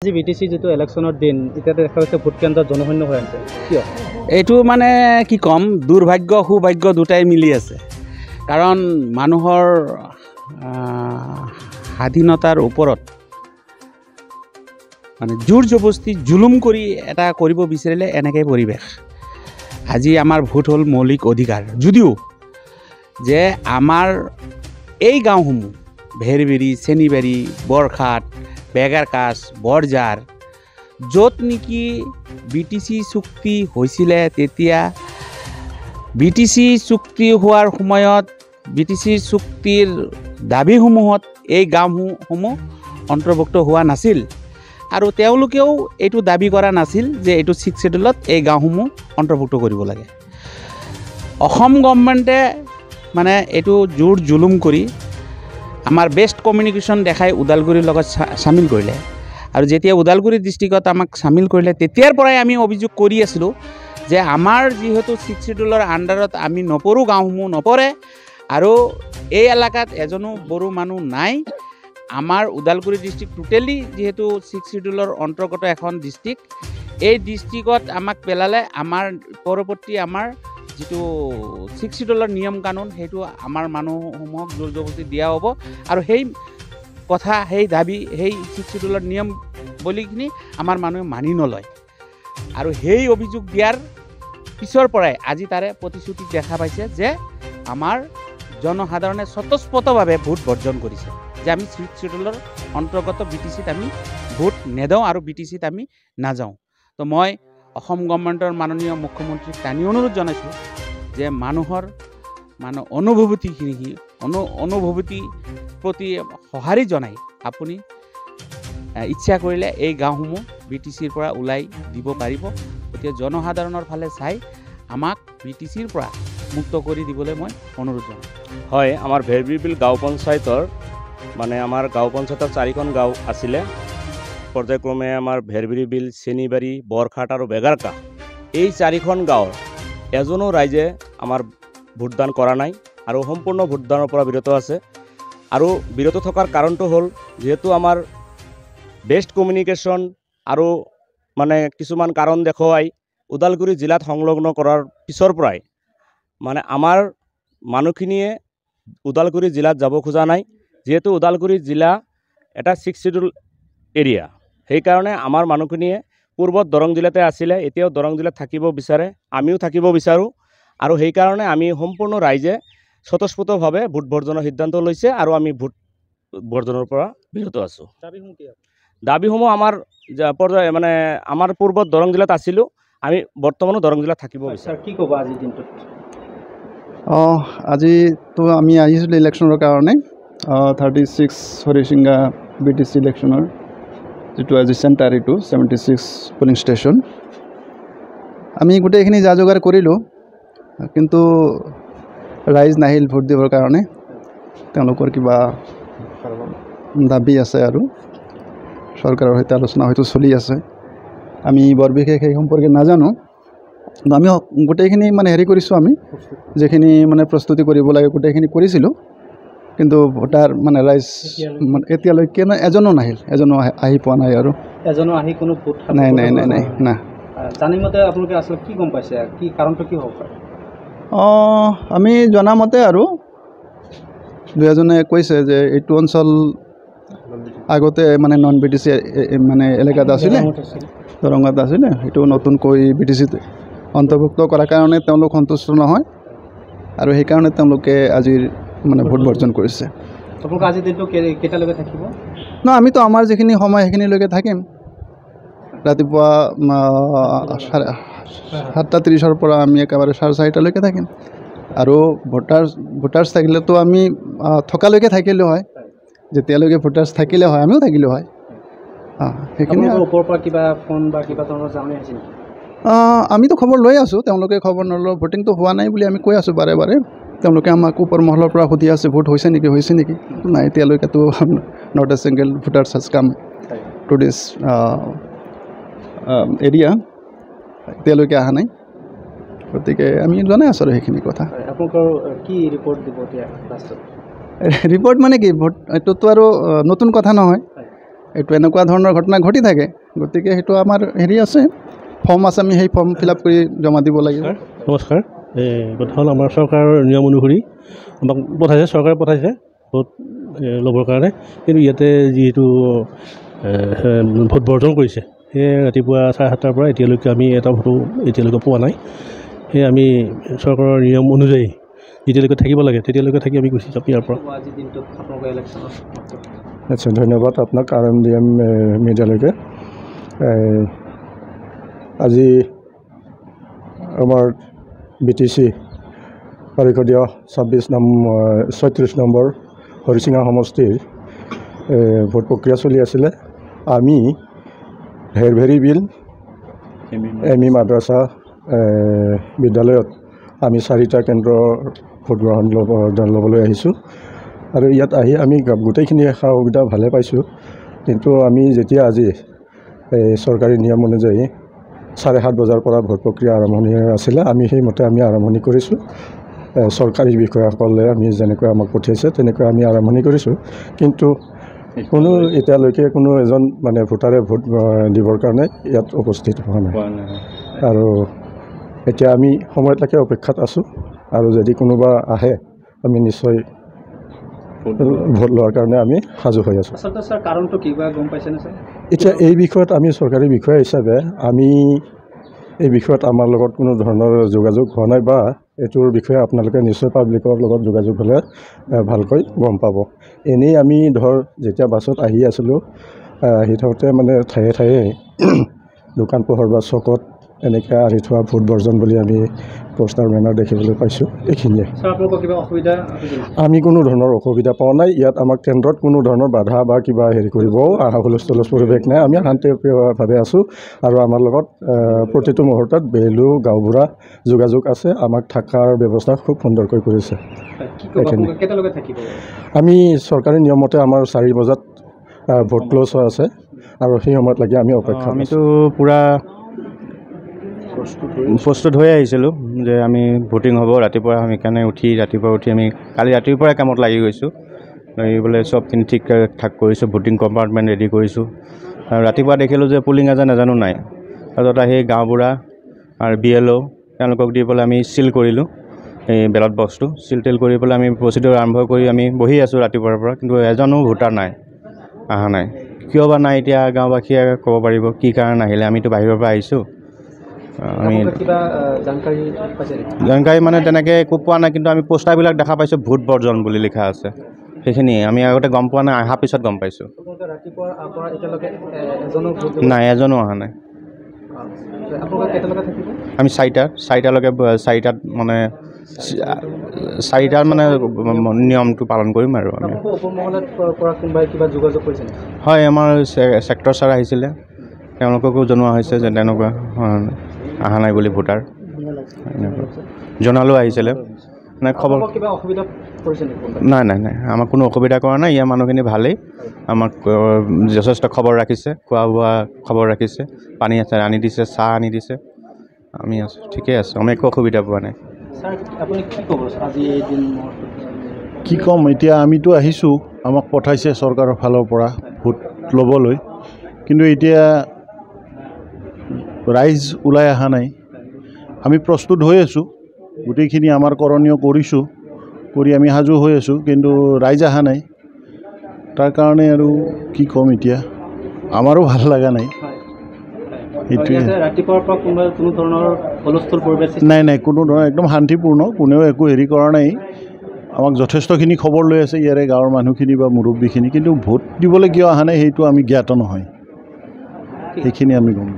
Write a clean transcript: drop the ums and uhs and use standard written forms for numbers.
আজি বিটিসি যেটো ইলেকশনৰ দিন ইতিয়াতে দেখা গৈছে ভোট কেন্দ্ৰত জনশূন্য হৈ আছে কিয় এইটো মানে কি কম দুৰ্ভাগ্য সৌভাগ্য দুটাই মিলি আছে কাৰণ মানুহৰ স্বাধীনতাৰ ওপৰত মানে জোৰ জবস্তি জুলুম কৰি এটা কৰিব বিচাৰিলে এনেকৈ পৰিৱেশ আজি আমাৰ ভোট হ'ল মৌলিক অধিকাৰ যদিও যে আমাৰ এই গাঁওসমূহ ভেৰবেৰী চেনিবাৰী বৰখাট বেগাৰকাছ বৰজাৰ য'ত নেকি বিটিসি চুক্তি হৈছিলে তেতিয়া বিটিসি চুক্তি হোৱাৰ সময়ত বিটিসি চুক্তিৰ দাবীসমূহত এই গাঁওসমূহ অন্তৰ্ভুক্ত হোৱা নাছিল আৰু তেওঁলোকেও এইটো দাবী কৰা নাছিল যে এইটো 6 শিডিউলত এই গাঁওসমূহ অন্তৰ্ভুক্ত কৰিব লাগে অসম গভৰ্ণমেণ্টে মানে এইটো জোৰ জুলুম কৰি আমাৰ বেষ্ট কমিউনিকেশ্যন দেখাই ওদালগুৰিৰ লগত সামিল কৰিলে আৰু যেতিয়া ওদালগুৰি ডিষ্ট্ৰিক্টত আমাক সামিল কৰিলে তেতিয়াৰ পৰাই আমি অভিযোগ কৰি আছিলোঁ যে আমাৰ যেহেতু 6 শিডিউলৰ আণ্ডাৰত আমি নপৰোঁ গাঁওসমূহ নপৰে আৰু এই এলেকাত এজনো বড়ো মানুহ নাই আমাৰ ওদালগুৰি ডিষ্ট্ৰিক্ট টোটেলি যেহেতু 6 শিডিউলৰ অন্তৰ্গত এখন ডিষ্ট্ৰিক্ট এই ডিষ্ট্ৰিক্টত আমাক পেলালে আমাৰ পৰৱৰ্তী আমাৰ যেটো 6 শিডিউলৰ নিয়ম কানুন সেইটো আমাৰ মানুহসমূহক জোৰ জবস্তি দিয়া হ'ব আৰু সেই কথা সেই দাবী সেই 6 শিডিউলৰ নিয়ম বলিখিনি আমাৰ মানুহে মানি নলয় আৰু সেই অভিযোগ দিয়াৰ পিছৰ পৰাই আজি তাৰে প্ৰতিশ্ৰুতি দেখা পাইছে যে আমাৰ জনসাধাৰণে স্বতঃস্ফূৰ্তভাৱে ভোট বৰ্জন কৰিছে যে আমি 6 শিডিউলৰ অন্তৰ্গত বিটিসিত আমি ভোট নেদাওঁ আৰু বিটিসিত আমি নাযাওঁ তো মই অসম গভৰ্ণমেণ্টৰ মাননীয় মুখ্যমন্ত্ৰীক টানি অনুৰোধ জনাইছোঁ যে মানুহৰ মানে অনুভূতি প্ৰতি সঁহাৰি জনাই আপুনি ইচ্ছা কৰিলে এই গাঁওসমূহ বিটিসিৰ পৰা ওলাই দিব পাৰিব গতিকে জনসাধাৰণৰ ফালে চাই আমাক বিটিসিৰ পৰা মুক্ত কৰি দিবলৈ মই অনুৰোধ জনাওঁ হয় আমাৰ ভেৰবিল গাঁও পঞ্চায়তৰ মানে আমাৰ গাঁও পঞ্চায়তৰ 4খন গাঁও আছিলে পৰ্যায়ক্ৰমে আমাৰ ভেৰবিৰি বিল চেনিবাৰী বৰখাট আৰু বেগাৰকা এই 4খন গাঁৱৰ এজনো ৰাইজে আমাৰ ভোটদান কৰা নাই আৰু সম্পূৰ্ণ ভোটদানৰ পৰা বিৰত আছে আৰু বিৰত থকাৰ কাৰণটো হ'ল যেহেতু আমাৰ বেষ্ট কমিউনিকেশ্যন আৰু মানে কিছুমান কাৰণ দেখুৱাই ওদালগুৰি জিলাত সংলগ্ন কৰাৰ পিছৰ পৰাই মানে আমাৰ মানুহখিনিয়ে ওদালগুৰি জিলাত যাব খোজা নাই যেহেতু ওদালগুৰি জিলা এটা 6 শিডিউল এৰিয়া সেইকাৰণে আমাৰ মানুহখিনিয়ে পূৰ্বত দৰং জিলাতে আছিলে এতিয়াও দৰং জিলাত থাকিব বিচাৰে আমিও থাকিব বিচাৰোঁ আৰু সেইকাৰণে আমি সম্পূৰ্ণ ৰাইজে স্বতঃস্ফূৰ্তভাৱে ভোট বৰ্জনৰ সিদ্ধান্ত লৈছে আৰু আমি ভোট বৰ্জনৰ পৰা বিৰত আছোঁ দাবীসমূহ আমাৰ মানে আমাৰ পূৰ্বত দৰং জিলাত আছিলোঁ আমি বৰ্তমানো দৰং জিলাত থাকিব বিচাৰোঁ কি ক'ব আজিৰ দিনটোত আজিতো আমি আহিছিলোঁ ইলেকশ্যনৰ কাৰণে 36 হৰিচিংগা বিটিসি ইলেকশ্যনৰ যেটো আজি চেণ্টাৰ এইটো 76 পুলিং ষ্টেচন আমি গোটেইখিনি যা যোগাৰ কৰিলোঁ কিন্তু ৰাইজ নাহিল ভোট দিবৰ কাৰণে তেওঁলোকৰ কিবা দাবী আছে আৰু চৰকাৰৰ সৈতে আলোচনা হয়তো চলি আছে আমি বৰ বিশেষ সেই সম্পৰ্কে নাজানো কিন্তু আমি গোটেইখিনি মানে হেৰি কৰিছোঁ আমি যেখিনি মানে প্ৰস্তুতি কৰিব লাগে গোটেইখিনি কৰিছিলোঁ কিন্তু ভোটাৰ মানে ৰাইজ এতিয়ালৈকে এজনো নাহিল এজনো আহি পোৱা নাই আৰু এজনো আহি কোনো ভোট নাই নাই নাই নাই না জানিমতে আপোনালোকে আচলতে কি গম পাইছে কি কাৰণটো কি হ'ব পাৰে আমি জনামতে আৰু দুজনে কৈছে যে এইটো অঞ্চল আগতে মানে নন বিটিসি মানে এলেকাত আছিলে দৰঙত আছিলে সেইটো নতুনকৈ বিটিসিত অন্তৰ্ভুক্ত কৰাৰ কাৰণে তেওঁলোক সন্তুষ্ট নহয় আৰু সেইকাৰণে তেওঁলোকে আজিৰ মানে ভোট বৰ্জন কৰিছে আপোনালোক আজি দিনটো কেইটালৈকে থাকিব আমিতো আমাৰ যিখিনি সময় সেইখিনিলৈকে থাকিম ৰাতিপুৱা 7:30 পৰা আমি একেবাৰে 4:30লৈকে থাকিম আৰু ভোটাৰ্ছ থাকিলেতো আমি থকালৈকে থাকিলেও হয় যেতিয়ালৈকে ভোটাৰ্ছ থাকিলে হয় আমিও থাকিলেও হয় সেইখিনি ওপৰৰ পৰা কিবা ফোন বা কিবা ধৰণৰ জানি আছে নেকি আমিতো খবৰ লৈ আছোঁ তেওঁলোকে খবৰ নলওঁ ভোটিংটো হোৱা নাই বুলি আমি কৈ আছোঁ বাৰে বাৰে তেওঁলোকে আমাক ওপৰ মহলৰ পৰা সুধি আছে ভোট হৈছে নেকি নাই এতিয়ালৈকেতো not a single voters has come to this area এতিয়ালৈকে অহা নাই গতিকে আমি জনাই আছোঁ আৰু সেইখিনি কথা আপোনালোকৰ কি ৰিপৰ্ট দিব এতিয়া লাষ্টত ৰিপৰ্ট মানে কি ভোট এইটোতো আৰু নতুন কথা নহয় এইটো এনেকুৱা ধৰণৰ ঘটনা ঘটি থাকে। গতিকে সেইটো আমাৰ হেৰি আছে, ফৰ্ম আছে, আমি সেই ফৰ্ম ফিল আপ কৰি জমা দিব লাগিব। নমস্কাৰ। কথা হ'ল আমাৰ চৰকাৰৰ নিয়ম অনুসৰি আমাক পঠাইছে, চৰকাৰে পঠাইছে ভোট ল'বৰ কাৰণে, কিন্তু ইয়াতে যিহেতু ভোট বৰ্জন কৰিছে, সেয়ে ৰাতিপুৱা 7:30 পৰা এতিয়ালৈকে আমি এটা ভোটো এতিয়ালৈকে পোৱা নাই। সেয়ে আমি চৰকাৰৰ নিয়ম অনুযায়ী যেতিয়ালৈকে থাকিব লাগে তেতিয়ালৈকে থাকি আমি গুচি যাম ইয়াৰ পৰা। আচ্ছা, ধন্যবাদ আপোনাক RMDM মিডিয়ালৈকে। আজি আমাৰ BTC পৰিষদীয় 36 নম্বৰ হৰিচিঙা সমষ্টিৰ ভোট প্ৰক্ৰিয়া চলি আছিলে। আমি ভেৰভেৰি বিল ME মাদ্ৰাছা বিদ্যালয়ত আমি 4টা কেন্দ্ৰৰ ভোট গ্ৰহণ ল'বলৈ আহিছোঁ, আৰু ইয়াত আহি আমি গোটেইখিনি সা সুবিধা ভালে পাইছোঁ। কিন্তু আমি যেতিয়া আজি চৰকাৰী নিয়ম অনুযায়ী 7:30 বজাৰ পৰা ভোট প্ৰক্ৰিয়া আৰম্ভণি আছিলে, আমি সেইমতে আমি আৰম্ভণি কৰিছোঁ। চৰকাৰী বিষয়াসকলে আমি যেনেকৈ আমাক পঠিয়াইছে তেনেকৈ আমি আৰম্ভণি কৰিছোঁ। কিন্তু কোনো এতিয়ালৈকে কোনো এজন মানে ভোটাৰে ভোট দিবৰ কাৰণে ইয়াত উপস্থিত হোৱা নাই, আৰু এতিয়া আমি সময়লৈকে অপেক্ষাত আছোঁ। আৰু যদি কোনোবা আহে আমি নিশ্চয় ভোট লোৱাৰ কাৰণে আমি সাজু হৈ আছোঁ। আচলতে স্যাৰ কাৰণটো কি বা গম পাইছেনে স্যাৰ? এতিয়া এই বিষয়ত আমি চৰকাৰী বিষয়া হিচাপে আমি এই বিষয়ত আমাৰ লগত কোনো ধৰণৰ যোগাযোগ হোৱা নাই, বা এইটোৰ বিষয়ে আপোনালোকে নিশ্চয় পাব্লিকৰ লগত যোগাযোগ হ'লে ভালকৈ গম পাব। এনেই আমি যেতিয়া বাছত আহি আছিলোঁ, আহি থাকোঁতে মানে ঠায়ে ঠায়ে দোকান পোহৰ বা চকত এনেকৈ আঁৰি থোৱা ভোট বৰ্জন বুলি আমি পোষ্টাৰ বেনাৰ দেখিবলৈ পাইছোঁ। এইখিনিয়ে। আমি কোনো ধৰণৰ অসুবিধা পোৱা নাই। ইয়াত আমাক কেন্দ্ৰত কোনো ধৰণৰ বাধা বা কিবা হেৰি কৰিবও হুলস্থুল পৰিৱেশ নাই। আমি শান্তিপ্ৰিয়ভাৱে আছোঁ, আৰু আমাৰ লগত প্ৰতিটো মুহূৰ্তত বেলু গাঁওবুঢ়া যোগাযোগ আছে। আমাক থকাৰ ব্যৱস্থা খুব সুন্দৰকৈ কৰিছে। আমি চৰকাৰী নিয়মতে আমাৰ 4 বজাত ভোট ক্ল'জ হৈ আছে, আৰু সেই সময়ত লাগি আমি অপেক্ষা। আমিতো পূৰা প্ৰস্তুত হৈ আহিছিলোঁ যে আমি ভোটিং হ'ব ৰাতিপুৱা। আমি সেইকাৰণে ৰাতিপুৱা উঠি আমি কালি ৰাতিৰ পৰাই কামত লাগি গৈছোঁ। বোলে চবখিনি ঠিক ঠাক কৰিছোঁ, ভোটিং কম্পাৰ্টমেণ্ট ৰেডি কৰিছোঁ। আৰু ৰাতিপুৱা দেখিলোঁ যে পুলিং এজেণ্ট এজনো নাই। তাৰপিছত আহি গাঁওবুঢ়া আৰু BLO তেওঁলোকক দি পেলাই আমি চিল কৰিলোঁ এই বেলট বক্সটো। চিল কৰি পেলাই আমি প্ৰচিডিউৰ আৰম্ভ কৰি আমি বহি আছোঁ ৰাতিপুৱাৰ পৰা, কিন্তু এজনো ভোটাৰ নাই, অহা নাই। কিয় বা নাই এতিয়া গাঁওবাসীয়ে ক'ব পাৰিব কি কাৰণে নাহিলে। আমিতো বাহিৰৰ পৰা আহিছোঁ। আমি জানকাৰী মানে তেনেকৈ একো পোৱা নাই, কিন্তু আমি পোষ্টাৰবিলাক দেখা পাইছোঁ ভোট বৰ্জন বুলি লিখা আছে। সেইখিনিয়ে আমি আগতে গম পোৱা নাই, অহাৰ পিছত গম পাইছোঁ। নাই, এজনো অহা নাই। আমি 4টাত মানে 4টাত মানে নিয়মটো পালন কৰিম। আৰু আমি হয়, আমাৰ ছেক্টৰ ছাৰ আহিছিলে, তেওঁলোককো জনোৱা হৈছে যে তেনেকুৱা অহা নাই বুলি ভোটাৰ জনালেও আহিছিলে। নাই খবৰ নাই, আমাক কোনো অসুবিধা কৰা নাই। ইয়াৰ মানুহখিনি ভালেই, আমাক যথেষ্ট খবৰ ৰাখিছে, খোৱা বোৱা খবৰ ৰাখিছে, পানী আছে আনি দিছে, চাহ আনি দিছে। আমি আছোঁ, ঠিকেই আছোঁ, আমি একো অসুবিধা পোৱা নাই। কি ক'ম, এতিয়া আমিতো আহিছোঁ, আমাক পঠাইছে চৰকাৰৰ ফালৰ পৰা ভোট ল'বলৈ, কিন্তু এতিয়া ৰাইজ ওলাই অহা নাই। আমি প্ৰস্তুত হৈ আছোঁ, গোটেইখিনি আমাৰ কৰণীয় কৰিছোঁ, কৰি আমি সাজু হৈ আছোঁ, কিন্তু ৰাইজ অহা নাই। তাৰ কাৰণে আৰু কি ক'ম, এতিয়া আমাৰো ভাল লগা নাই। সেইটোৱে। নাই, কোনো ধৰণৰ একদম শান্তিপূৰ্ণ, কোনেও একো হেৰি কৰা নাই। আমাক যথেষ্টখিনি খবৰ লৈ আছে ইয়াৰে গাঁৱৰ মানুহখিনি বা মুৰব্বীখিনি, কিন্তু ভোট দিবলৈ কিয় অহা নাই সেইটো আমি জ্ঞাত নহয়। সেইখিনি আমি গম